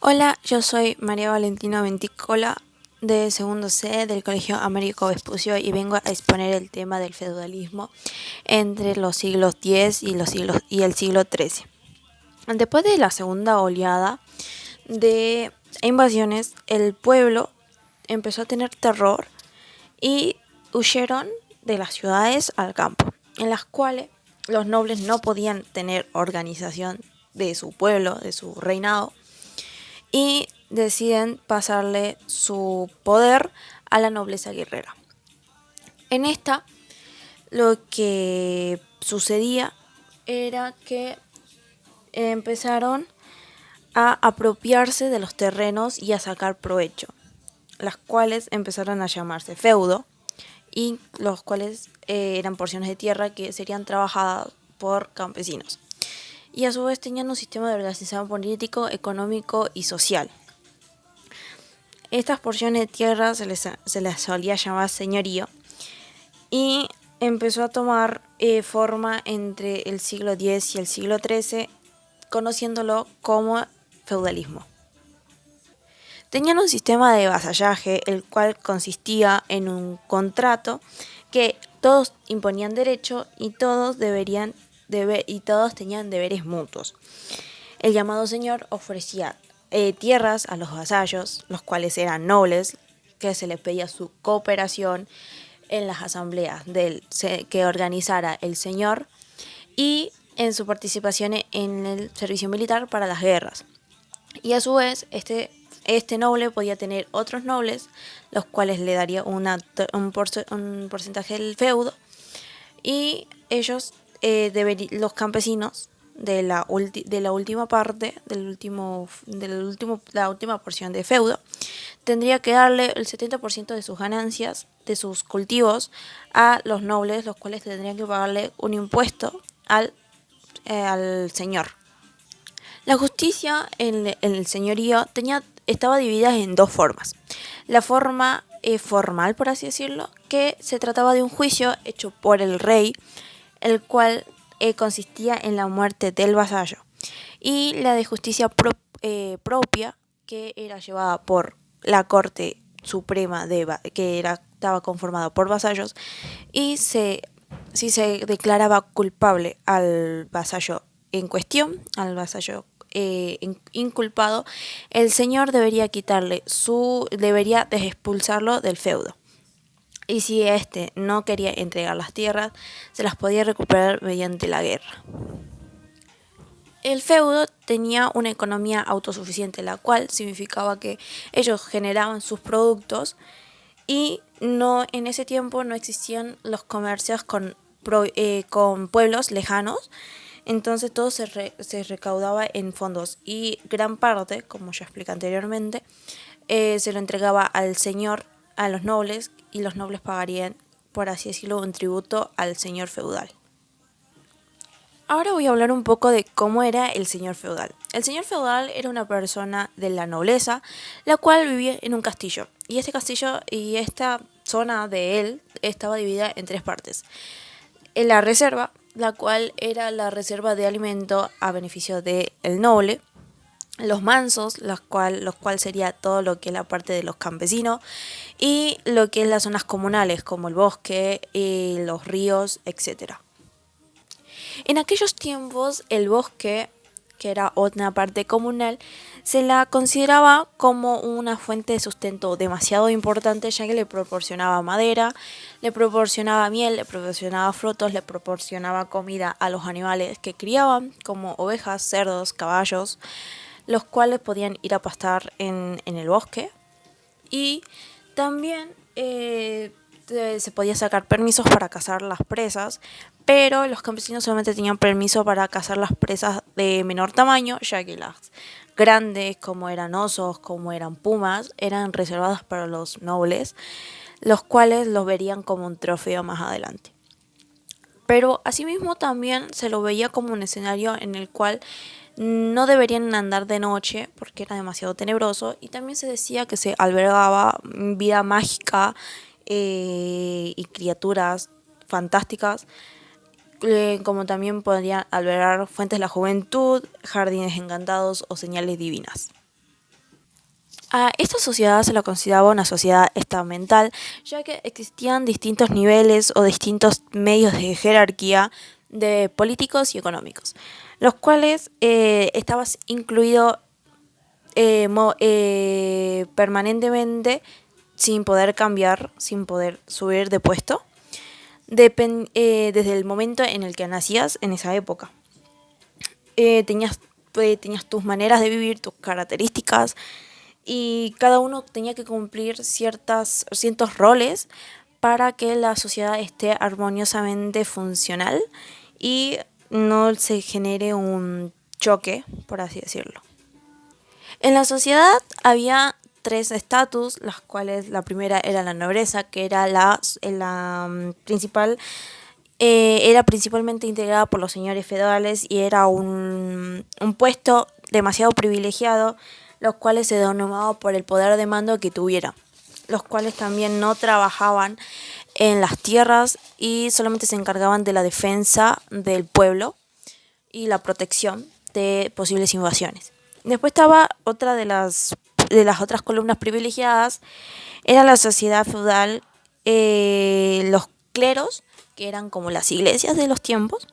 Hola, yo soy María Valentina Venticola de segundo C del Colegio Américo Vespucio y vengo a exponer el tema del feudalismo entre los siglos X y el siglo XIII. Después de la segunda oleada de invasiones, el pueblo empezó a tener terror y huyeron de las ciudades al campo, en las cuales los nobles no podían tener organización de su pueblo, de su reinado, y deciden pasarle su poder a la nobleza guerrera. En esta, lo que sucedía era que empezaron a apropiarse de los terrenos y a sacar provecho, las cuales empezaron a llamarse feudo y los cuales eran porciones de tierra que serían trabajadas por campesinos. Y a su vez tenían un sistema de organización político, económico y social. Estas porciones de tierra se les solía llamar señorío y empezó a tomar forma entre el siglo X y el siglo XIII, conociéndolo como feudalismo. Tenían un sistema de vasallaje, el cual consistía en un contrato que todos imponían derecho y todos tenían deberes mutuos. El llamado señor ofrecía tierras a los vasallos, los cuales eran nobles, que se les pedía su cooperación en las asambleas que organizara el señor y en su participación en el servicio militar para las guerras. Y a su vez, este noble podía tener otros nobles, los cuales le daría un porcentaje del feudo, y ellos, los campesinos, de la última parte, la última porción de feudo, tendría que darle el 70% de sus ganancias, de sus cultivos, a los nobles, los cuales tendrían que pagarle un impuesto al señor. La justicia en el señorío estaba dividida en dos formas. La forma formal, por así decirlo, que se trataba de un juicio hecho por el rey, el cual consistía en la muerte del vasallo, y la de justicia propia, que era llevada por la corte suprema estaba conformada por vasallos, y si se declaraba culpable al vasallo en cuestión, al vasallo inculpado, el señor debería debería expulsarlo del feudo. Y si éste no quería entregar las tierras, se las podía recuperar mediante la guerra. El feudo tenía una economía autosuficiente, la cual significaba que ellos generaban sus productos y en ese tiempo no existían los comercios con pueblos lejanos. Entonces todo se recaudaba en fondos y gran parte, como ya expliqué anteriormente, se lo entregaba al señor, a los nobles, y los nobles pagarían, por así decirlo, un tributo al señor feudal. Ahora voy a hablar un poco de cómo era el señor feudal. El señor feudal era una persona de la nobleza, la cual vivía en un castillo. Y este castillo y esta zona de él estaba dividida en tres partes. En la reserva, la cual era la reserva de alimento a beneficio del noble. Los mansos, los cual sería todo lo que es la parte de los campesinos, y lo que es las zonas comunales, como el bosque, los ríos, etc. En aquellos tiempos, el bosque, que era una parte comunal, se la consideraba como una fuente de sustento demasiado importante, ya que le proporcionaba madera, le proporcionaba miel, le proporcionaba frutos, le proporcionaba comida a los animales que criaban, como ovejas, cerdos, caballos, los cuales podían ir a pastar en el bosque. Y también se podía sacar permisos para cazar las presas, pero los campesinos solamente tenían permiso para cazar las presas de menor tamaño, ya que las grandes, como eran osos, como eran pumas, eran reservadas para los nobles, los cuales los verían como un trofeo más adelante. Pero asimismo también se lo veía como un escenario en el cual no deberían andar de noche porque era demasiado tenebroso, y también se decía que se albergaba vida mágica y criaturas fantásticas, como también podrían albergar fuentes de la juventud, jardines encantados o señales divinas. A esta sociedad se la consideraba una sociedad estamental, ya que existían distintos niveles o distintos medios de jerarquía de políticos y económicos, los cuales estabas incluido permanentemente sin poder cambiar, sin poder subir de puesto, desde el momento en el que nacías en esa época. Tenías tus maneras de vivir, tus características, y cada uno tenía que cumplir ciertos roles para que la sociedad esté armoniosamente funcional y no se genere un choque, por así decirlo. En la sociedad había tres estatus, las cuales la primera era la nobleza, que era principal, era principalmente integrada por los señores feudales y era un puesto demasiado privilegiado, los cuales se denominaba por el poder de mando que tuviera, los cuales también no trabajaban en las tierras y solamente se encargaban de la defensa del pueblo y la protección de posibles invasiones. Después estaba otra de las otras columnas privilegiadas, era la sociedad feudal, los cleros, que eran como las iglesias de los tiempos,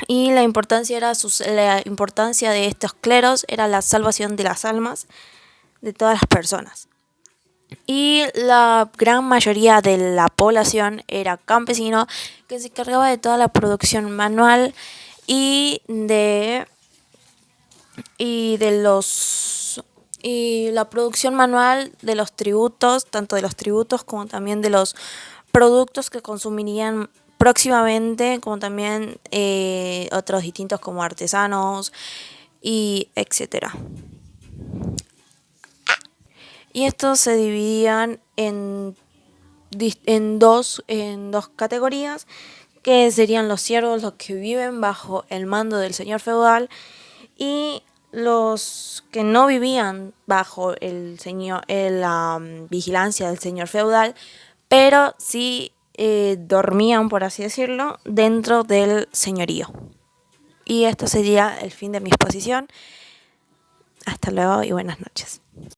y la importancia de estos cleros era la salvación de las almas de todas las personas. Y la gran mayoría de la población era campesino, que se encargaba de toda la producción manual y la producción manual de los tributos, tanto de los tributos como también de los productos que consumirían próximamente, como también otros distintos como artesanos y etcétera. Y estos se dividían en dos categorías, que serían los siervos, los que viven bajo el mando del señor feudal, y los que no vivían bajo la vigilancia del señor feudal, pero sí dormían, por así decirlo, dentro del señorío. Y esto sería el fin de mi exposición. Hasta luego y buenas noches.